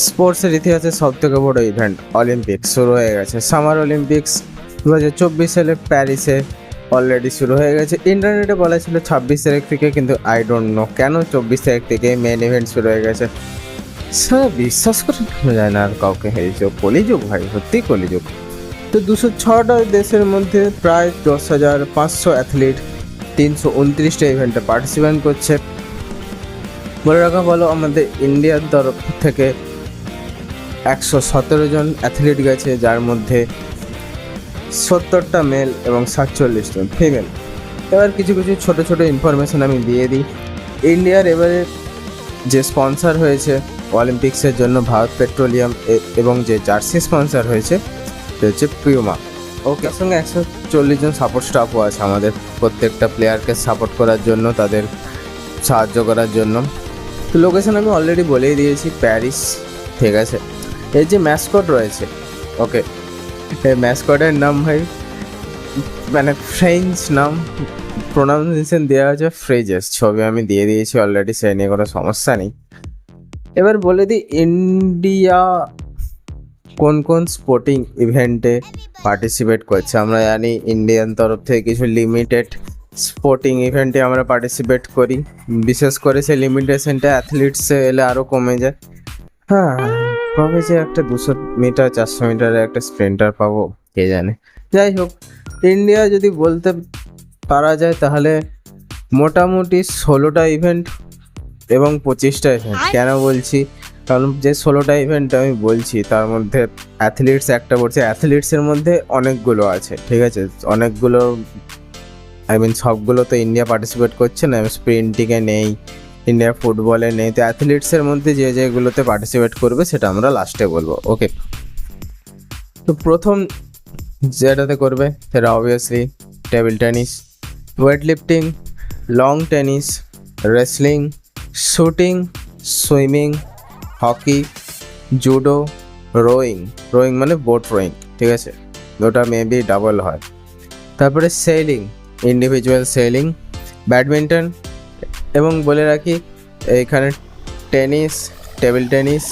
স্পোর্টসের ইতিহাসে সব থেকে বড় ইভেন্ট অলিম্পিক্স শুরু হয়ে গেছে। সামার অলিম্পিক্স 2024 সালে প্যারিসে অলরেডি শুরু হয়ে গেছে। ইন্টারনেটে বলা ছিল 26 তারিখ থেকে, কিন্তু আই ডোন্ট নো কেন 24 তারিখ থেকে মেন ইভেন্ট শুরু হয়ে গেছে। স্যার বিশ্বাস করতে যায় না আর কাউকে, এই যে কলিযুগ ভাই, সত্যি কলিযুগ। তো 206টা দেশের মধ্যে প্রায় 10,500 অ্যাথলিট 329টা ইভেন্টে পার্টিসিপেট করছে। বলে রাখা ভালো, আমাদের ইন্ডিয়ার তরফ থেকে 117 জন অ্যাথলিট গেছে, যার মধ্যে 70টা মেল এবং 47 জন ফিমেল। এবার কিছু কিছু ছোট ছোট ইনফরমেশন আমি দিয়ে দিই। ইন্ডিয়ার এবারে যে স্পন্সর হয়েছে অলিম্পিক্সের জন্য ভারত পেট্রোলিয়াম, এবং যে জার্সি স্পন্সর হয়েছে সেটা হচ্ছে পিউমা। ওকে, এর সঙ্গে 140 জন সাপোর্ট স্টাফও আছে আমাদের প্রত্যেকটা প্লেয়ারকে সাপোর্ট করার জন্য, তাদের সাহায্য করার জন্য। তো লোকেশন আমি অলরেডি বলেই দিয়েছি, প্যারিস, ঠিক আছে। এই যে ম্যাসকট রয়েছে, ওকে, এই ম্যাসকটের নাম ভাই মানে ফ্রেঞ্চ নাম, প্রোনাউন্সিয়েশন দেওয়া হচ্ছে ফ্রেজেস, ছবি আমি দিয়ে দিয়েছি অলরেডি, সেই নিয়ে কোনো সমস্যা নেই। এবার বলে দিই ইন্ডিয়া কোন কোন স্পোর্টিং ইভেন্টে পার্টিসিপেট করছে। আমরা জানি ইন্ডিয়ান তরফ থেকে কিছু লিমিটেড স্পোর্টিং ইভেন্টে আমরা পার্টিসিপেট করি, বিশেষ করে সেই লিমিটেশনটা অ্যাথলিটসে এলে আরও কমে যায়। হ্যাঁ, কবে যে একটা 200 মিটার 400 মিটারে একটা স্প্রিন্টার পাবো কে জানে। যাই হোক, ইন্ডিয়া যদি বলতে পারা যায় তাহলে মোটামুটি 16টা ইভেন্ট এবং 25টা ইভেন্ট। কেন বলছি, কারণ যে 16টা ইভেন্ট আমি বলছি তার মধ্যে অ্যাথলিটস একটা পড়ছে, অ্যাথলিটসের মধ্যে অনেকগুলো আছে, ঠিক আছে, অনেকগুলো, আই মিন সবগুলো তো ইন্ডিয়া পার্টিসিপেট করছে না। স্প্রিন্টিংয়ে নেই, ইন্ডিয়া ফুটবলে নেই, তো অ্যাথলিটসের মধ্যে যে যেগুলোতে পার্টিসিপেট করবে সেটা আমরা লাস্টে বলবো। ওকে, তো প্রথম যেটাতে করবে সেটা obviously table tennis, weight lifting, long tennis, wrestling, shooting, swimming, hockey, judo, rowing, rowing মানে বোট রোয়িং, ঠিক আছে, ওটা মেবি ডাবল হয়। তারপরে সেলিং, ইন্ডিভিজুয়াল সেলিং, ব্যাডমিন্টন, এবং বলে রাখি এইখানে টেনিস, টেবিল টেনিস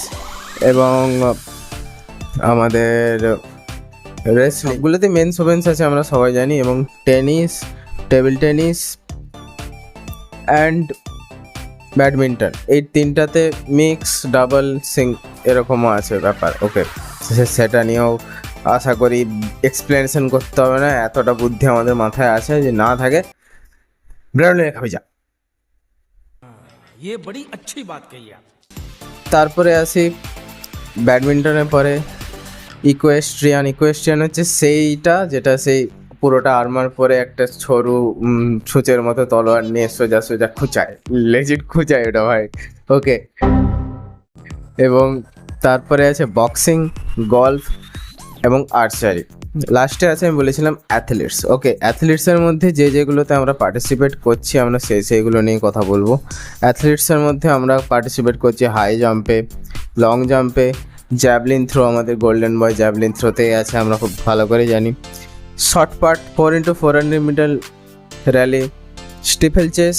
এবং আমাদের রেসলিংগুলোতে মেন্স ওমেন্স আছে আমরা সবাই জানি, এবং tennis, table tennis and badminton, এই তিনটাতে মিক্স, ডাবল, এরকমও আছে ব্যাপার। ওকে, সেটা নিয়েও আশা করি এক্সপ্লেনেশন করতে হবে না, এতটা বুদ্ধি আমাদের মাথায় আছে, যে না থাকে ব্রেনে খাবি যা। ये बड़ी अच्छी बात कही आप। তারপরে আসি ব্যাডমিন্টনের পরে ইকুয়েস্ট্রিয়ান। ইকুয়েস্ট্রিয়ান হচ্ছে সেইটা যেটা সেই পুরোটা আর্মার পরে একটা সরু ছুঁচের মতো তলোয়ার নিয়ে সোজা সোজা খুঁচায়, লেজিট খুঁচায় ওটা ভাই। ওকে, এবং তারপরে আছে বক্সিং, গলফ এবং আর্চারি। লাস্টে আছে আমি বলেছিলাম অ্যাথলিটস। ওকে, অ্যাথলিটসের মধ্যে যে যেগুলোতে আমরা পার্টিসিপেট করছি আমরা সেইগুলো নিয়ে কথা বলবো। অ্যাথলিটসের মধ্যে আমরা পার্টিসিপেট করছি হাই জাম্পে, লং জাম্পে, জ্যাভলিন থ্রো, আমাদের গোল্ডেন বয় জ্যাভলিন থ্রোতেই আছে, আমরা খুব ভালো করে জানি। শর্ট পাট 4x400 মিটার র্যালি, স্টিফেল চেস,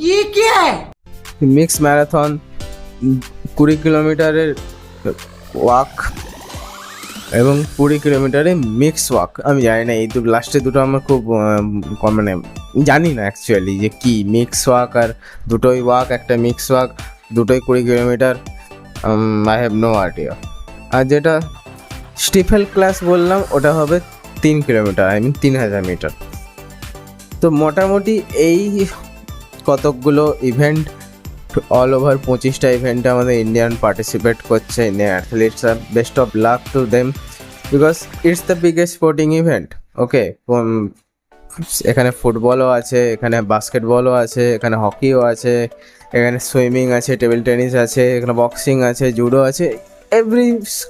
ये क्या है? মিক্স ম্যারাথন, 20 কিলোমিটারের ওয়াক এবং 20 কিলোমিটারে মিক্স ওয়াক। আমি জানি না এই লাস্টে দুটো আমার খুব মানে জানি না অ্যাকচুয়ালি যে কি মিক্স ওয়াক, আর দুটোই ওয়াক, একটা মিক্স ওয়াক, দুটোই 20 kilometre, I have no idea. আর যেটা স্টিফেল ক্লাস বললাম ওটা হবে 3 কিলোমিটার, আই মিন 3000 মিটার। তো মোটামুটি এই কতকগুলো ইভেন্ট অল ওভার 25টা ইভেন্টে আমাদের ইন্ডিয়ান পার্টিসিপেট করছে, ইন্ডিয়ান অ্যাথলিটস। আর best of luck to them, because it's the biggest sporting event. Okay, এখানে ফুটবলও আছে, এখানে বাস্কেটবলও আছে, এখানে হকিও আছে, এখানে সুইমিং আছে, টেবিল টেনিস আছে, এখানে বক্সিং আছে, জুডো আছে, এভরি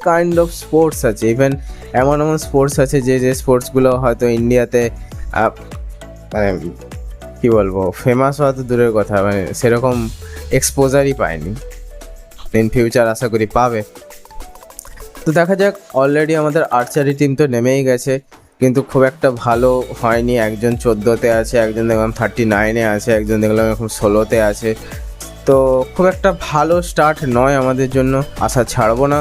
কাইন্ড অফ স্পোর্টস আছে। ইভেন এমন এমন স্পোর্টস আছে যে স্পোর্টসগুলো হয়তো ইন্ডিয়াতে মানে কী বলবো, ফেমাস হওয়া তো দূরের কথা, মানে সেরকম এক্সপোজারই পায়নি। ইন ফিউচার আশা করি পাবে। তো দেখা যাক, অলরেডি আমাদের আর্চারি টিম তো নেমেই গেছে, কিন্তু খুব একটা ভালো হয়নি। একজন 14তে আছে, একজন দেখলাম 39-এ আছে, একজন দেখলাম এখন 16তে আছে। তো খুব একটা ভালো স্টার্ট নয় আমাদের জন্য, আশা ছাড়বো না,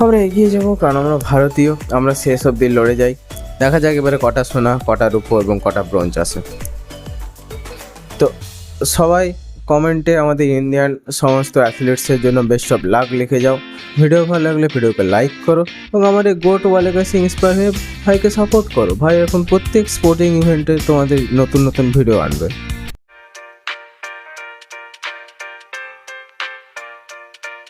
আমরা এগিয়ে যাবো, কারণ আমরা ভারতীয়, আমরা শেষ অবধি লড়ে যাই। দেখা যাক এবারে কটা সোনা, কটা রূপো এবং কটা ব্রোঞ্জ আসে। তো সবাই কমেন্টে আমাদের ইন্ডিয়ান সমস্ত অ্যাথলিটসের জন্য বেস্ট অফ লাক লিখে যাও। ভিডিও ভালো লাগলে ভিডিওকে লাইক করো এবং আমার এই গোট ওয়ালের কাছে ইন্সপায়ার হয়ে ভাইকে সাপোর্ট করো। ভাই এখন প্রত্যেক স্পোর্টিং ইভেন্টে তোমাদের নতুন নতুন ভিডিও আনবে।